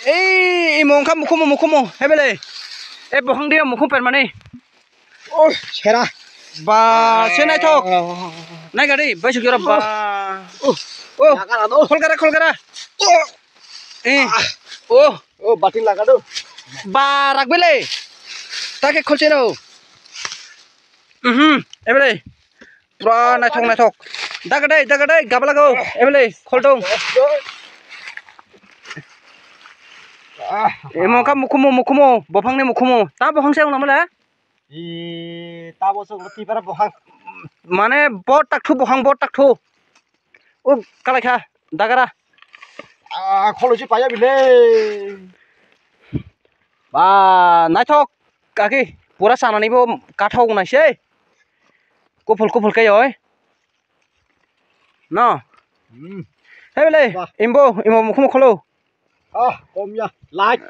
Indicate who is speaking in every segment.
Speaker 1: Ê, mong khăm một khum hay bên này. Em bộ hăng đi một khum bền mà đi.
Speaker 2: Ôi, xe ra.
Speaker 1: Và xe này thôi. Này cái đi, bây giờ kêu bà. Ô, khol cái ra. Ê, ô,
Speaker 2: Batin laga đâu.
Speaker 1: bà rắc bên này. Ta cái khol xe đâu. Em bên này. Bro, này thok. Đắc cái đây, gặp lại cô. Em bên này, khol đông. Em mong khăm một khum, bộ hăng này một khum. Ta bộ hăng xe không làm gì?
Speaker 2: Ta bố xong tí bà bố hăng.
Speaker 1: Mane bot tak thu bohang bot tak thu. Kalai kha dagara.
Speaker 2: Kholo chứ phải bile.
Speaker 1: Ba naithok kaki pura sanani bo kathau nai se. Kuful kai oi. No. Hey bile imbo mukhum kholo.
Speaker 2: Kom ya. Light.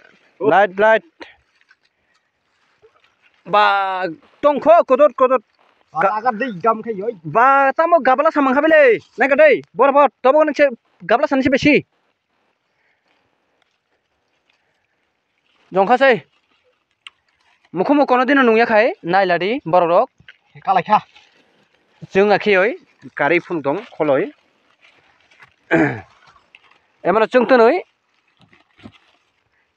Speaker 1: Ba tong kho kodot.
Speaker 2: Laga đi gam khay oi.
Speaker 1: Ba tamo gabala samang kha bile. Nai ka dei bor tobo nang se gabala sanse beshi. Jongkha sei. Mukhum kono din nungya khai nailadi borok.
Speaker 2: Kalai kha.
Speaker 1: Jung akhi oi kari phun dong kholoi. Emara chung tunoi.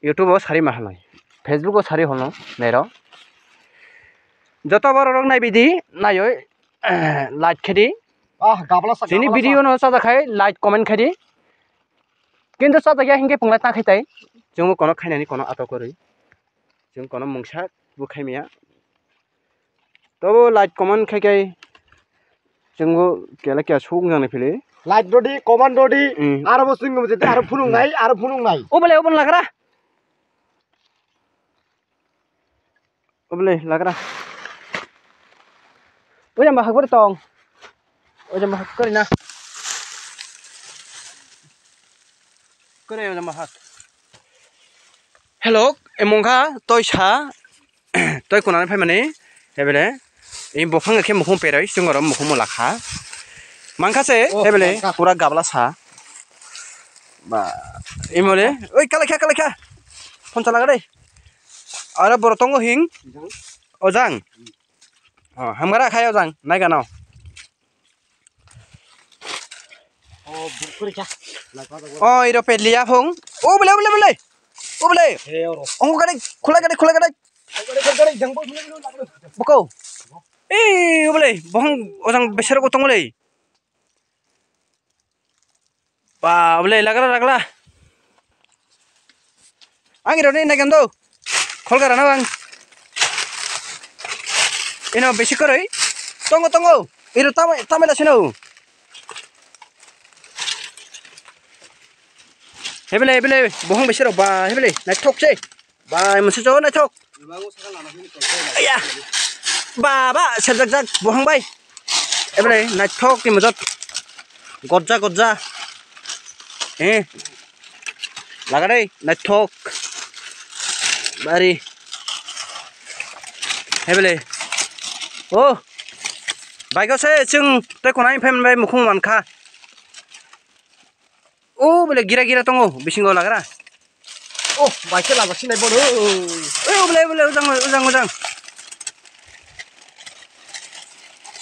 Speaker 1: YouTube sari mahaloi. Facebook sari hono nero. Joto borok nai bidi nayoi like khedi.
Speaker 2: Gabala sa.
Speaker 1: Jini video no sa khai like comment khedi. Kintu sa ya hinge pungla ta khaitai. Jung kono khainani kono ato kori. Jung kono mungsa bu khaimia. To like comment khai jung kela kya sung jang phile.
Speaker 2: Light dodi, command dodi. Aro bos sing ngomjete aro phunung nai.
Speaker 1: Obale lagara. Obale lagara. Ojam bahag bor tong. Ojam bahag korina. Kore ojam bahag. Hello, emongkha toi sa toi kunani phai mane hebele ei bokhang khe mukhum perai sungoro mukhum lakha mangkha se hebele pura gabla sa ba imole oi kalakha phone chala gade ara borotongo hing ojang hamgara khai ojang nai ganao
Speaker 2: Bukuri kha.
Speaker 1: iro pedlia phung bele ông cái đây khula cái đây bố cô ê bố này bố ông bây giờ có tung lên ba bố này lagla anh cái đó này cái đâu khol cái nào anh ino basic cái đấy tung iro tam là sao hebele bohong besar ba hebele na thok che ba musu jo na thok aya ba sajak bohong bai hebele na thok ti mujot gotja laga dei na thok bari hebele bai go se chung te konai phem bai mukhung man kha bele gira tongo bisingo lagara
Speaker 2: Baiknya lah sini bodoh.
Speaker 1: Bele ujang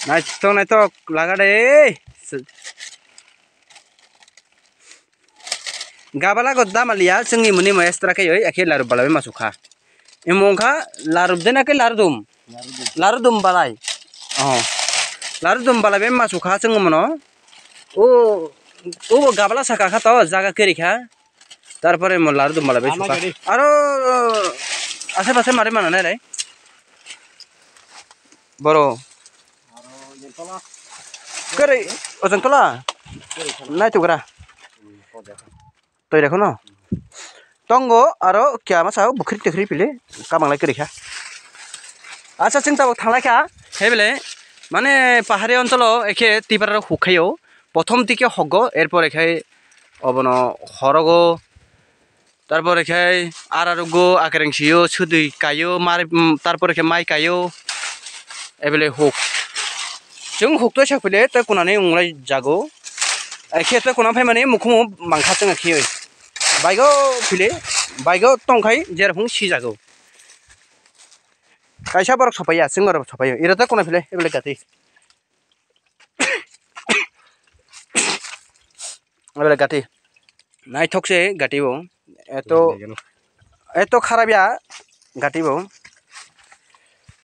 Speaker 1: naik tok laga deh gabala godda malia sengi muni maestra ke yoi akhir laru balabe masukha emongkha laru dena ke laru dum balai laru dum balabe masukha sengomono gabala saka kha to jaga keri kha tarpore mo laru dum balabe sukha aro ase pase mare mana nai boro kere ojang tola nai tukra toi dekho no tongo aro kya ma sao bukhri tekri pile kamang lai keri kha acha chingta thanglai kha hebele mane pahari অঞ্চলো এখে তিবার হুখাইও প্রথম দিকে hog এরপর এখাই অবন হরগো তারপর এখাই আরারগো আকেরেংসিও সুদুই কাইও মার তারপর এখে মাই কাইও এবেলে hook जों हुक्तो साफैले त कुनानै उंलाय जागो एखे त कुना फाय माने मुखुम मांखा जों एखे बाइकआव फिले बाइकआव तंखाय जेरखम सिजागौ कायसा बरक सफाया सिंगर सफायो इराता कोना फिले एबले गाती एबले गाती नाइथकसे गातीबो एतो खाराबिया गातीबो